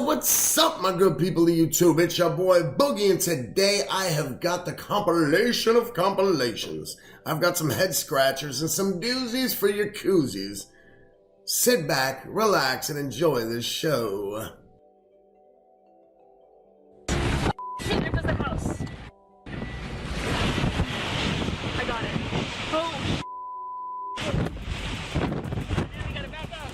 What's up, my good people of YouTube? It's your boy Boogie, and today I have got the compilation of compilations. I've got some head scratchers and some doozies for your koozies. Sit back, relax, and enjoy this show. There goes the house. I got it. Oh, we gotta back up.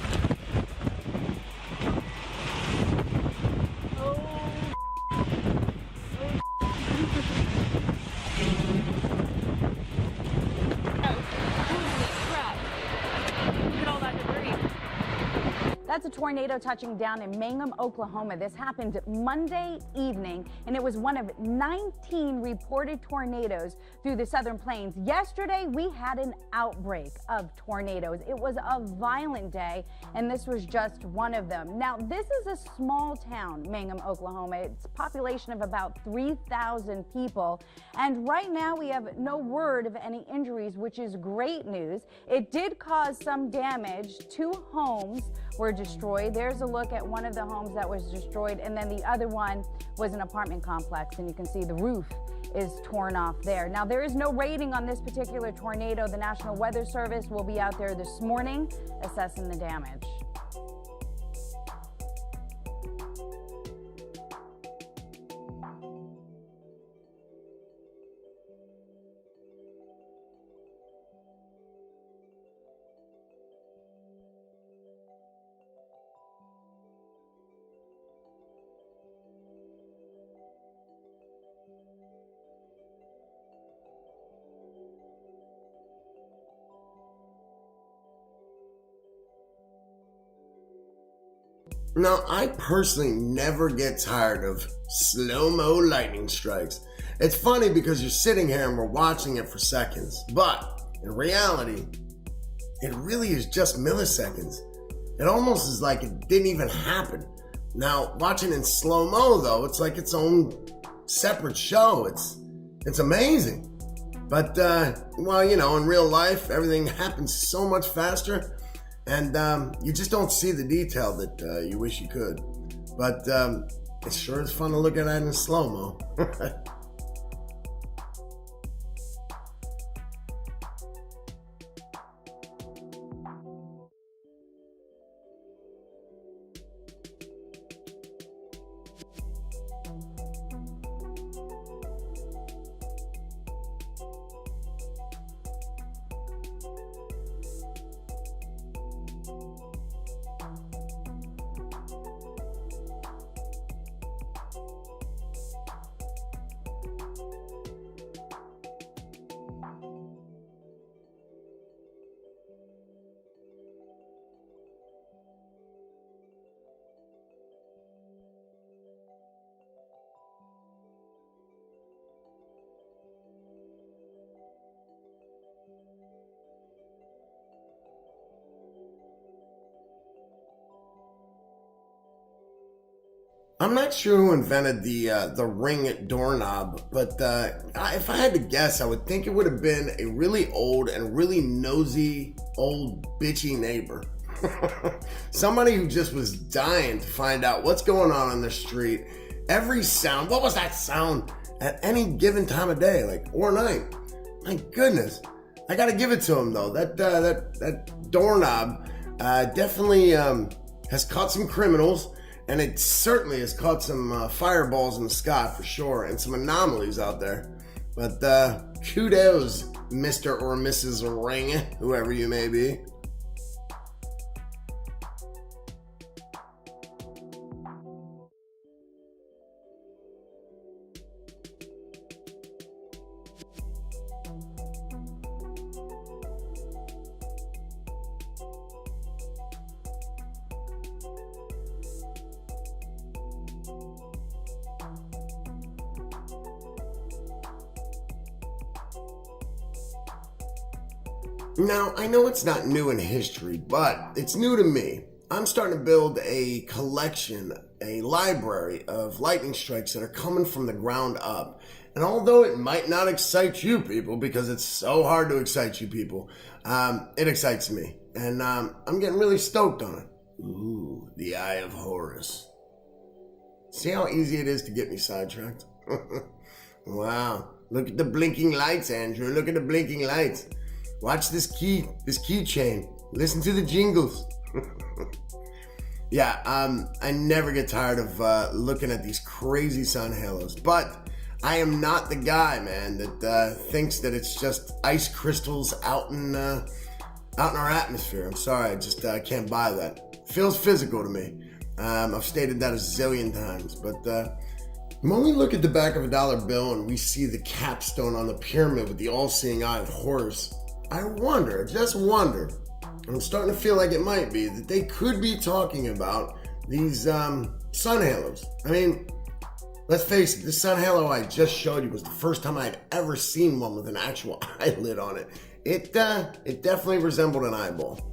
That's a tornado touching down in Mangum, Oklahoma. This happened Monday evening, and it was one of 19 reported tornadoes through the southern plains. Yesterday, we had an outbreak of tornadoes. It was a violent day, and this was just one of them. Now, this is a small town, Mangum, Oklahoma. It's a population of about 3,000 people, and right now we have no word of any injuries, which is great news. It did cause some damage. 2 homes were destroyed. There's a look at one of the homes that was destroyed, and then the other one was an apartment complex, and you can see the roof is torn off there. Now, there is no rating on this particular tornado. The National Weather Service will be out there this morning assessing the damage. Now, I personally never get tired of slow-mo lightning strikes. It's funny because you're sitting here and we're watching it for seconds, but in reality, it really is just milliseconds. It almost is like it didn't even happen. Now, watching in slow-mo, though, it's like its own separate show. It's amazing. But, well, you know, in real life, everything happens so much faster. And you just don't see the detail that you wish you could. But it sure is fun to look at it in slow-mo. I'm not sure who invented the ring doorknob, but if I had to guess, I would think it would have been a really old and really nosy, old, bitchy neighbor. Somebody who just was dying to find out what's going on the street. Every sound, what was that sound at any given time of day, like, or night? My goodness. I gotta give it to him, though. That doorknob definitely has caught some criminals. And it certainly has caught some fireballs in the sky for sure, and some anomalies out there. But kudos, Mr. or Mrs. Ring, whoever you may be. Now, I know it's not new in history, but it's new to me. I'm starting to build a collection, a library of lightning strikes that are coming from the ground up. And although it might not excite you people, because it's so hard to excite you people, it excites me. And I'm getting really stoked on it. Ooh, the Eye of Horus. See how easy it is to get me sidetracked? Wow. Look at the blinking lights, Andrew. Look at the blinking lights. Watch this keychain. Listen to the jingles. Yeah, I never get tired of looking at these crazy sun halos. But I am not the guy, man, that thinks that it's just ice crystals out in our atmosphere. I'm sorry, I just can't buy that. Feels physical to me. I've stated that a zillion times, but when we look at the back of a dollar bill and we see the capstone on the pyramid with the all-seeing eye of Horus, I just wonder, I'm starting to feel like it might be, that they could be talking about these sun halos. I mean, let's face it, this sun halo I just showed you was the first time I'd ever seen one with an actual eyelid on it. It definitely resembled an eyeball.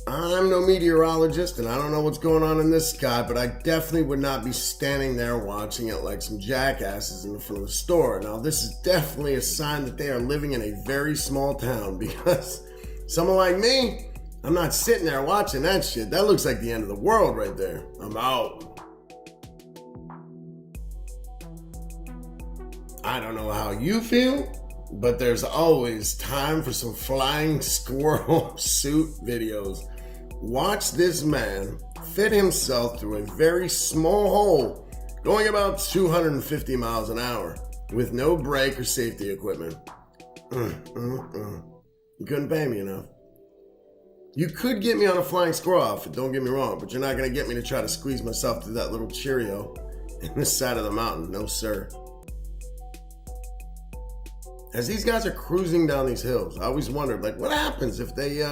I'm no meteorologist and I don't know what's going on in this sky, but I definitely would not be standing there watching it like some jackasses in the front of the store. Now, this is definitely a sign that they are living in a very small town, because someone like me, I'm not sitting there watching that shit. That looks like the end of the world right there. I'm out. I don't know how you feel, but there's always time for some flying squirrel suit videos. Watch this man fit himself through a very small hole, going about 250 miles an hour, with no brake or safety equipment. You couldn't pay me enough. You could get me on a flying squirrel outfit, don't get me wrong, but you're not going to get me to try to squeeze myself through that little Cheerio in the side of the mountain. No, sir. As these guys are cruising down these hills, I always wondered, like, what happens if they,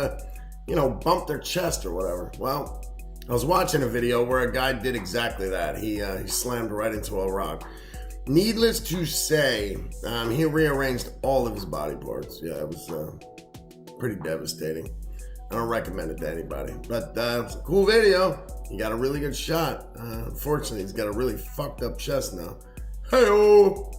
bump their chest or whatever? Well, I was watching a video where a guy did exactly that. He slammed right into a rock. Needless to say, he rearranged all of his body parts. Yeah, it was pretty devastating. I don't recommend it to anybody. But it's a cool video. He got a really good shot. Unfortunately, he's got a really fucked up chest now. Hey-oh!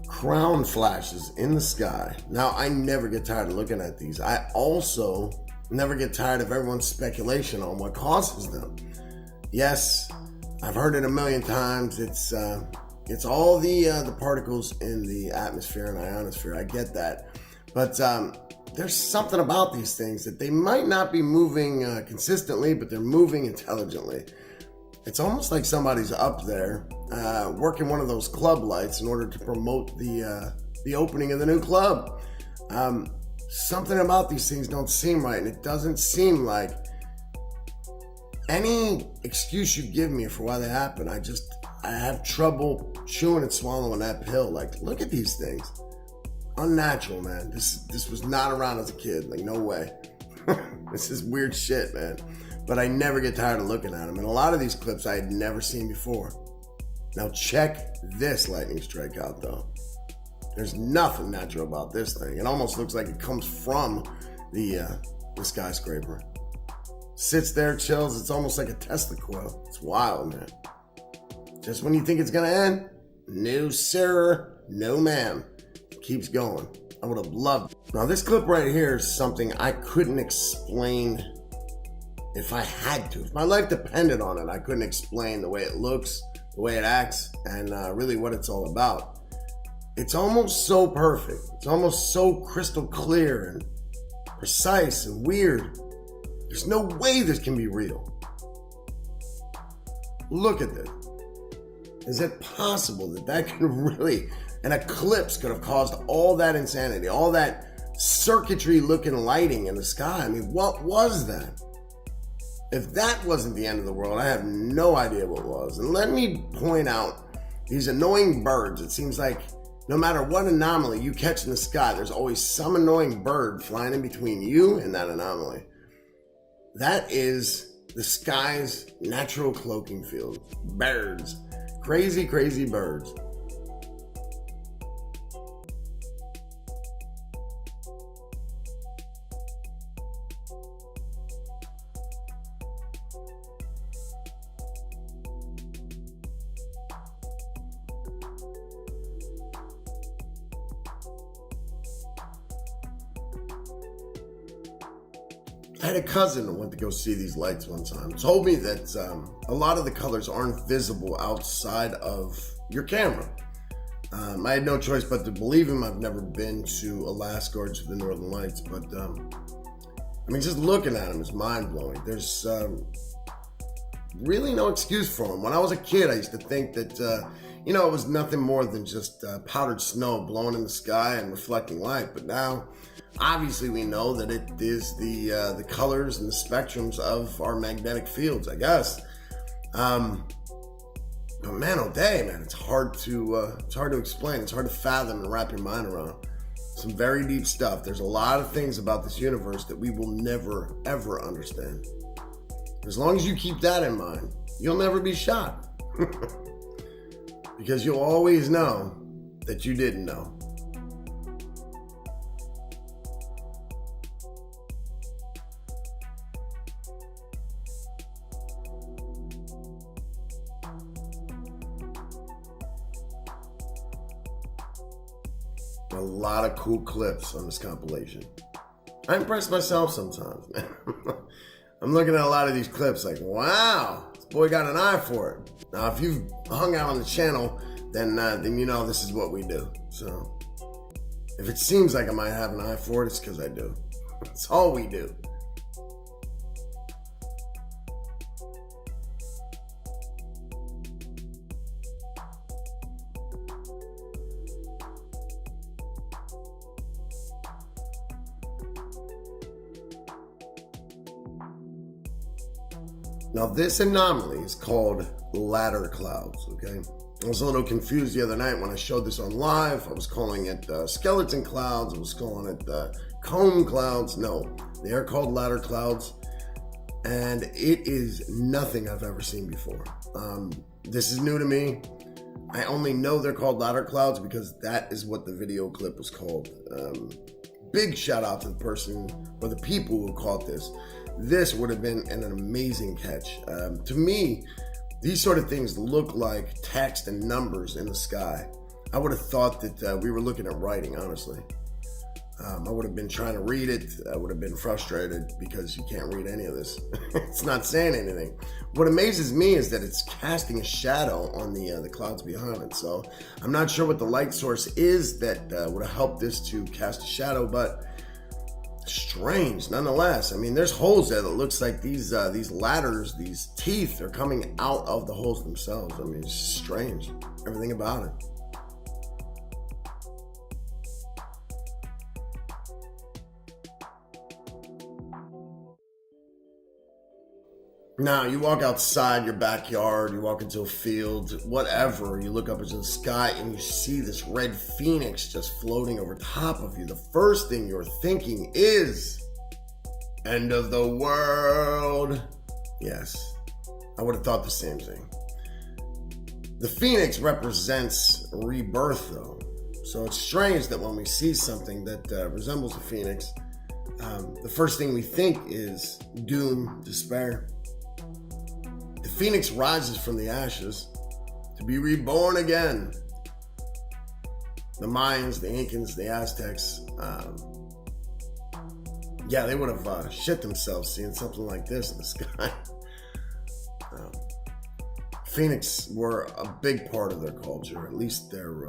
Crown flashes in the sky. Now, I never get tired of looking at these. I also never get tired of everyone's speculation on what causes them. Yes, I've heard it a million times. It's all the particles in the atmosphere and ionosphere. I get that. But there's something about these things that they might not be moving consistently, but they're moving intelligently. It's almost like somebody's up there working one of those club lights in order to promote the opening of the new club. Something about these things don't seem right, and it doesn't seem like any excuse you give me for why they happen, I have trouble chewing and swallowing that pill. Like, look at these things. Unnatural, man. This was not around as a kid. Like, no way. This is weird shit, man. But I never get tired of looking at them. And a lot of these clips I had never seen before. Now check this lightning strike out, though. There's nothing natural about this thing. It almost looks like it comes from the skyscraper. Sits there, chills. It's almost like a Tesla coil. It's wild, man. Just when you think it's gonna end, no sir, no ma'am. It keeps going. I would have loved it. Now this clip right here is something I couldn't explain if I had to. If my life depended on it, I couldn't explain the way it looks, the way it acts, and really what it's all about. It's almost so perfect. It's almost so crystal clear and precise and weird. There's no way this can be real. Look at this. Is it possible that could really, an eclipse could have caused all that insanity, all that circuitry looking lighting in the sky? I mean, what was that? If that wasn't the end of the world, I have no idea what was. And let me point out these annoying birds. It seems like no matter what anomaly you catch in the sky, there's always some annoying bird flying in between you and that anomaly. That is the sky's natural cloaking field. Birds. Crazy, crazy birds. I had a cousin who went to go see these lights one time. Told me that a lot of the colors aren't visible outside of your camera. I had no choice but to believe him. I've never been to Alaska or to the Northern Lights, but I mean, just looking at them is mind-blowing. There's really no excuse for them. When I was a kid, I used to think that, it was nothing more than just powdered snow blowing in the sky and reflecting light. But now, obviously, we know that it is the colors and the spectrums of our magnetic fields, I guess. But man, oh day, man, it's hard to explain. It's hard to fathom and wrap your mind around. Some very deep stuff. There's a lot of things about this universe that we will never, ever understand. As long as you keep that in mind, you'll never be shocked. Because you'll always know that you didn't know. A lot of cool clips on this compilation. I impress myself sometimes, man. I'm looking at a lot of these clips like, wow, this boy got an eye for it. Now, if you've hung out on the channel, then you know this is what we do. So, if it seems like I might have an eye for it, it's because I do. It's all we do. Now, this anomaly is called ladder clouds, okay? I was a little confused the other night when I showed this on live. I was calling it skeleton clouds. I was calling it comb clouds. No, they are called ladder clouds, and it is nothing I've ever seen before. This is new to me. I only know they're called ladder clouds because that is what the video clip was called. Big shout out to the person or the people who caught this. This would have been an amazing catch. To me, these sort of things look like text and numbers in the sky. I would have thought that we were looking at writing, honestly. I would have been trying to read it. I would have been frustrated because you can't read any of this. It's not saying anything. What amazes me is that it's casting a shadow on the clouds behind it. So I'm not sure what the light source is that would have helped this to cast a shadow, but strange nonetheless. I mean, there's holes there that looks like these ladders, these teeth are coming out of the holes themselves. I mean, it's strange, everything about it. Now, you walk outside your backyard, you walk into a field, whatever, you look up into the sky and you see this red phoenix just floating over top of you. The first thing you're thinking is, end of the world. Yes, I would have thought the same thing. The phoenix represents rebirth, though. So it's strange that when we see something that resembles a phoenix, the first thing we think is doom, despair. The phoenix rises from the ashes to be reborn again. The Mayans, the Incans, the Aztecs, they would have shit themselves seeing something like this in the sky. Phoenix were a big part of their culture, at least their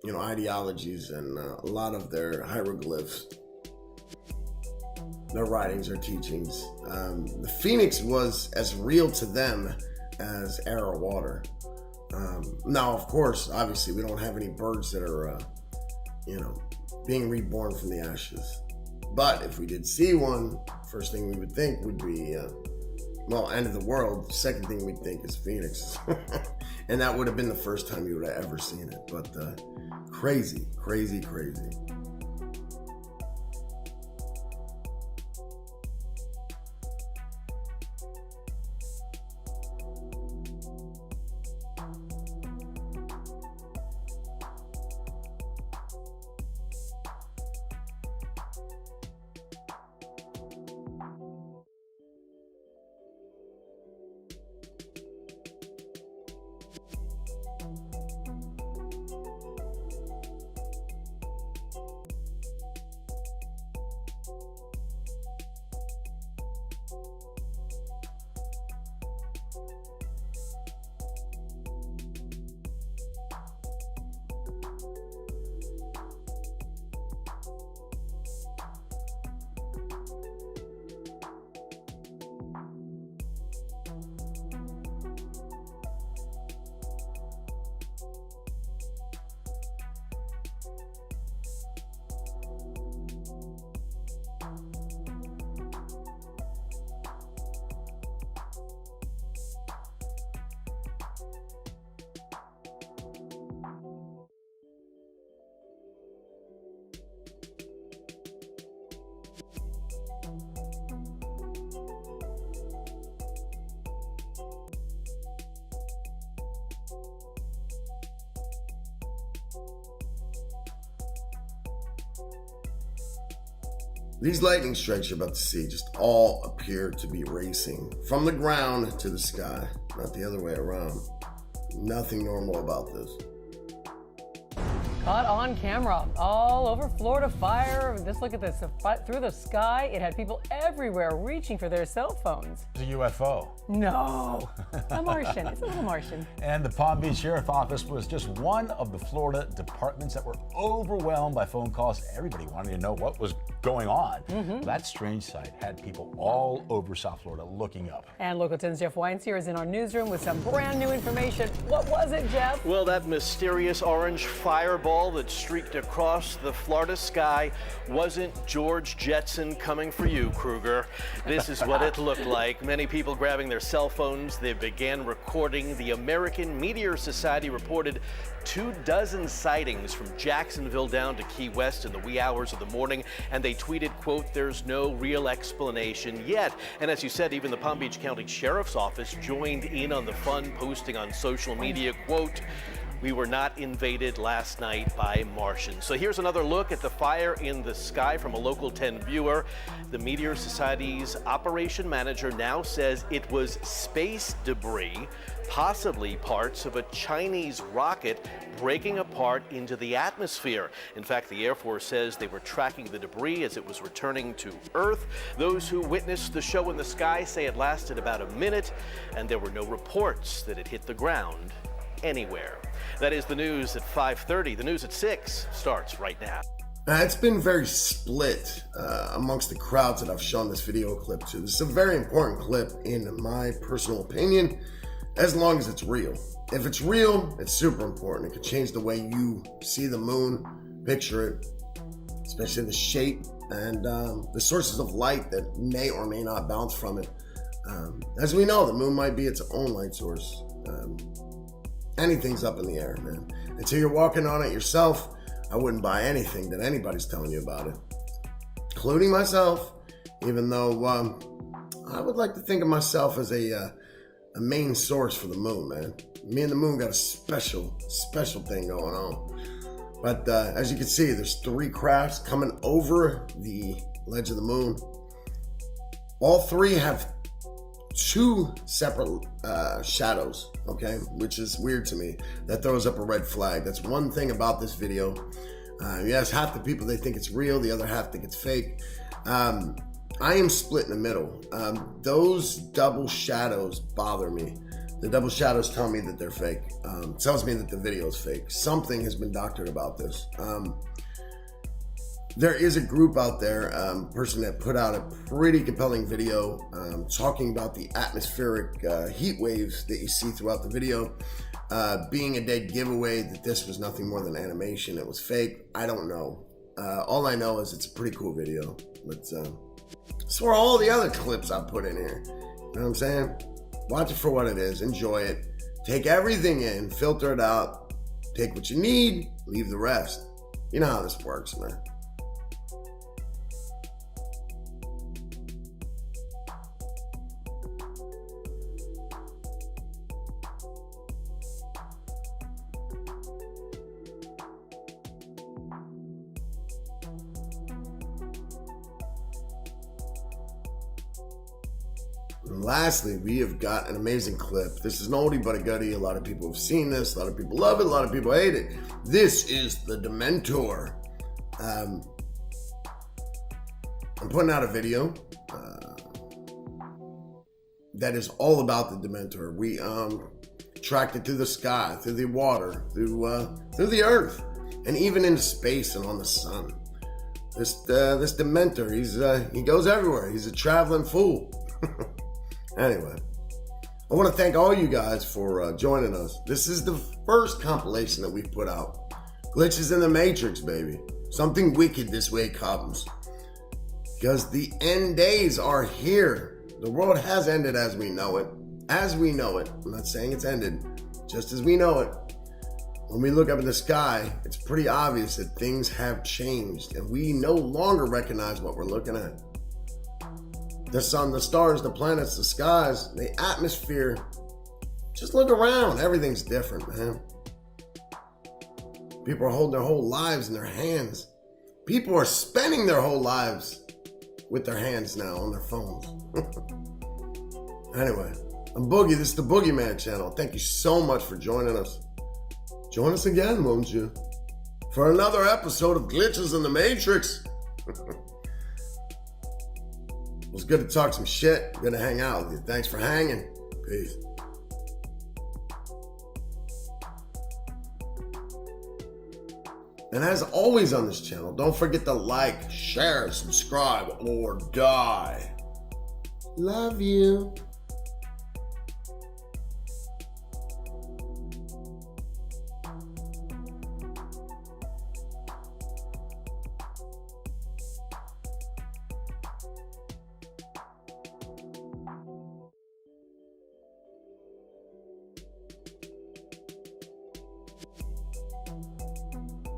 ideologies and a lot of their hieroglyphs, their writings, their teachings. The phoenix was as real to them as air or water. Now, of course, obviously, we don't have any birds that are, being reborn from the ashes. But if we did see one, first thing we would think would be, end of the world. The second thing we'd think is phoenix. And that would have been the first time you would have ever seen it. But crazy, crazy, crazy. These lightning strikes you're about to see just all appear to be racing from the ground to the sky, not the other way around. Nothing normal about this. Caught on camera all over Florida fire. Just look at this. Through the sky, it had people everywhere reaching for their cell phones. It's a UFO. No, a Martian. It's a little Martian. And the Palm Beach Sheriff's Office was just one of the Florida departments that were overwhelmed by phone calls. Everybody wanted to know what was going on. That strange sight had people all over South Florida looking up. And Local 10's Jeff Weinstein is in our newsroom with some brand new information. What was it, Jeff? Well, that mysterious orange fireball that streaked across the Florida sky wasn't George Jetson coming for you, Kruger. This is what it looked like. Many people grabbing their cell phones, they began recording. The American Meteor Society reported 24 sightings from Jacksonville down to Key West in the wee hours of the morning, and they tweeted, quote, "There's no real explanation yet." And as you said, even the Palm Beach County Sheriff's Office joined in on the fun, posting on social media, quote, "We were not invaded last night by Martians." So here's another look at the fire in the sky from a Local 10 viewer. The Meteor Society's operation manager now says it was space debris, possibly parts of a Chinese rocket breaking apart into the atmosphere. In fact, the Air Force says they were tracking the debris as it was returning to Earth. Those who witnessed the show in the sky say it lasted about a minute, and there were no reports that it hit the ground anywhere. That is the news at 5:30. The news at 6 starts right now. It's been very split amongst the crowds that I've shown this video clip to. This is a very important clip in my personal opinion, as long as it's real. If it's real, it's super important. It could change the way you see the moon, picture it, especially the shape and the sources of light that may or may not bounce from it. As we know, the moon might be its own light source. Anything's up in the air, man. Until you're walking on it yourself, I wouldn't buy anything that anybody's telling you about it, including myself, even though I would like to think of myself as a main source for the moon, man. Me and the moon got a special thing going on. But as you can see, there's 3 crafts coming over the ledge of the moon. All 3 have 2 separate shadows, okay? Which is weird to me. That throws up a red flag. That's one thing about this video. Yes, half the people, they think it's real. The other half think it's fake. I am split in the middle. Those double shadows bother me. The double shadows tell me that they're fake. It tells me that the video is fake. Something has been doctored about this. There is a group out there, person that put out a pretty compelling video talking about the atmospheric heat waves that you see throughout the video being a dead giveaway that this was nothing more than animation. It was fake. I don't know. All I know is it's a pretty cool video. But so are all the other clips I put in here. You know what I'm saying? Watch it for what it is. Enjoy it. Take everything in. Filter it out. Take what you need. Leave the rest. You know how this works, man. And lastly, we have got an amazing clip. This is an oldie but a goodie. A lot of people have seen this. A lot of people love it. A lot of people hate it. This is the Dementor. I'm putting out a video that is all about the Dementor. We tracked it through the sky, through the water, through the earth, and even into space and on the sun. This Dementor, he goes everywhere. He's a traveling fool. Anyway, I want to thank all you guys for joining us. This is the first compilation that we've put out. Glitches in the Matrix, baby. Something wicked this way comes. Because the end days are here. The world has ended as we know it. As we know it. I'm not saying it's ended. Just as we know it. When we look up in the sky, it's pretty obvious that things have changed. And we no longer recognize what we're looking at. The sun, the stars, the planets, the skies, the atmosphere. Just look around. Everything's different, man. People are holding their whole lives in their hands. People are spending their whole lives with their hands now on their phones. Anyway, I'm Boogie. This is the Boogeyman channel. Thank you so much for joining us. Join us again, won't you? For another episode of Glitches in the Matrix. It was good to talk some shit. Good to hang out with you. Thanks for hanging. Peace. And as always on this channel, don't forget to like, share, subscribe, or die. Love you.